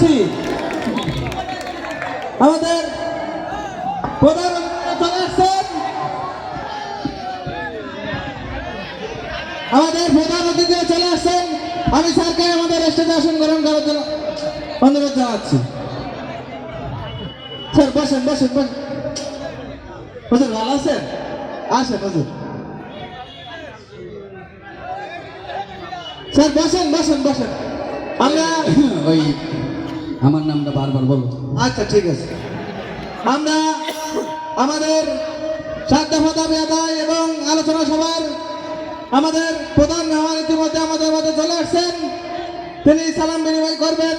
যাচ্ছি আমাদের প্রধান চলে আসছেন, আমাদের প্রধান অতিথি চলে আসছেন। আমি স্যারকে আমাদের স্টেজে আসন গ্রহণ করার জন্য অনুরোধ জানাচ্ছি। স্যার বসেন বসেন বসেন। হুজুর ভালো আছেন? আসেন হুজুর। স্যার বসেন বসেন বসেন। আমরা ওই আমার নামটা বারবার বলো। আচ্ছা ঠিক আছে। আমরা আমাদের 7 দফা দাবি আদায় এবং আলোচনা সভার আমাদের প্রধান মেহমান ইতিমধ্যে আমাদের মধ্যে চলে আসছেন। তিনি সালাম বিনিময় করবেন।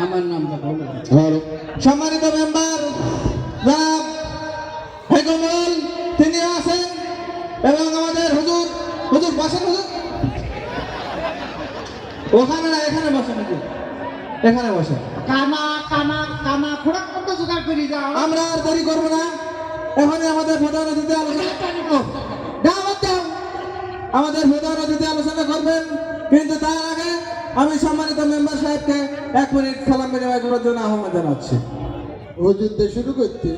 আমার নামটা বলো। সম্মানিত মেম্বার জনাব হেকুমুল তিনিও আছেন এবং আমাদের হুজুর হুজুর বসেন হুজুর। ওখানে না, এখানে বসেন হুজুর, এখানে বসেন। কানা কানা কানা খোড়া কত জোগাড় করে যাও। আমরা আর দেরি করবো না, এখনই আমাদের প্রধান অতিথি আলোচনা আমাদের প্রধান অতিথি আলোচনা করবেন। কিন্তু তার আগে আমি সম্মানিত মেম্বার সাহেবকে 1 মিনিট সালাম বিনিময় করার জন্য আহ্বান জানাচ্ছি। হুজুরতে শুরু করতে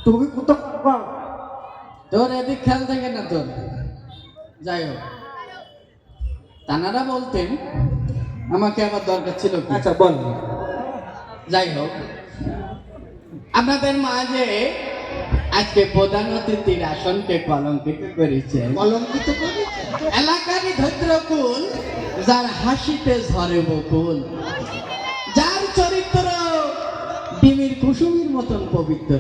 তুমি কত তোর এদিক খেয়াল থাকে না তোর। যাই হোক, তানারা বলতেন আমাকে আবার দরকার ছিল কি? আচ্ছা বল। যাই হোক, আপনাদের মাঝে আজকে প্রধান অতিথির আসনকে কলঙ্কিত করেছেন কলঙ্কিত করে এলাকারই ধৈর্যকুল, যার হাসিতে ঝরে বকুল, যার চরিত্র ডিমের কুসুমের মতন পবিত্র,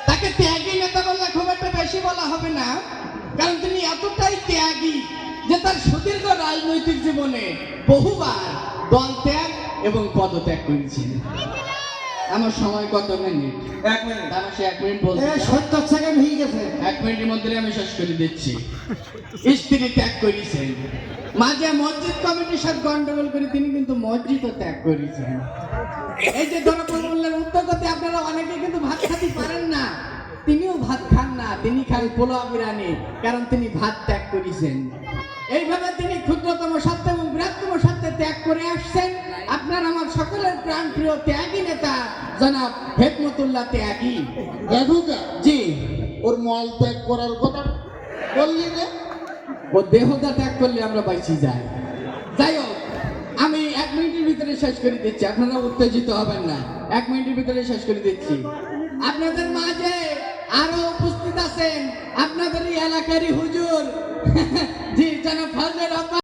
তাকে ত্যাগী নেতা বললে খুব একটা বেশি বলা হবে না, কারণ তিনি এতটাই ত্যাগী যে তার সুদীর্ঘ রাজনৈতিক জীবনে বহুবার দল ত্যাগ এবং পদত্যাগ করেছেন। আমার সময় কত মিনিট? 1 মিনিট। আমার সে 1 মিনিট বলতে 70 সেকেন্ড হয়ে গেছে। 1 মিনিটের মধ্যে আমি শেষ করে দিচ্ছি। স্ত্রী ত্যাগ করেছেন, মাঝে মসজিদ কমিটির সাথে গন্ডগোল করে তিনি কিন্তু মসজিদও ত্যাগ করেছেন। এই যে ধর্মমূল্যের উদ্যোগতে আপনারা অনেকে কিন্তু ভাত খেতে পারেন না, তিনিও ভাত খান না, তিনি খান পোলাও বিরিয়ানি, কারণ তিনি ভাত ত্যাগ করেছেন। এইভাবে তিনি ক্ষুদ্রতম সত্য এবং বৃহত্তম সত্য ত্যাগ করে আসছেন। আপনার আমার সকলের প্রাণ প্রিয় ত্যাগী নেতা জনাব হেকমতুল্লাহ ত্যাগী। দেখো জি, ওর মল ত্যাগ করার কথা বললি যে ও দেহটা ত্যাগ করলে আমরা বাইচি যাই। যাই হোক, আমি 1 মিনিটের ভিতরে শেষ করে দিচ্ছি, আপনারা উত্তেজিত হবেন না। 1 মিনিটের ভিতরে শেষ করে দিচ্ছি। আপনাদের মাঝে আরো উপস্থিত আছেন আপনাদের এলাকারই হুজুর জি জনাব ফজলে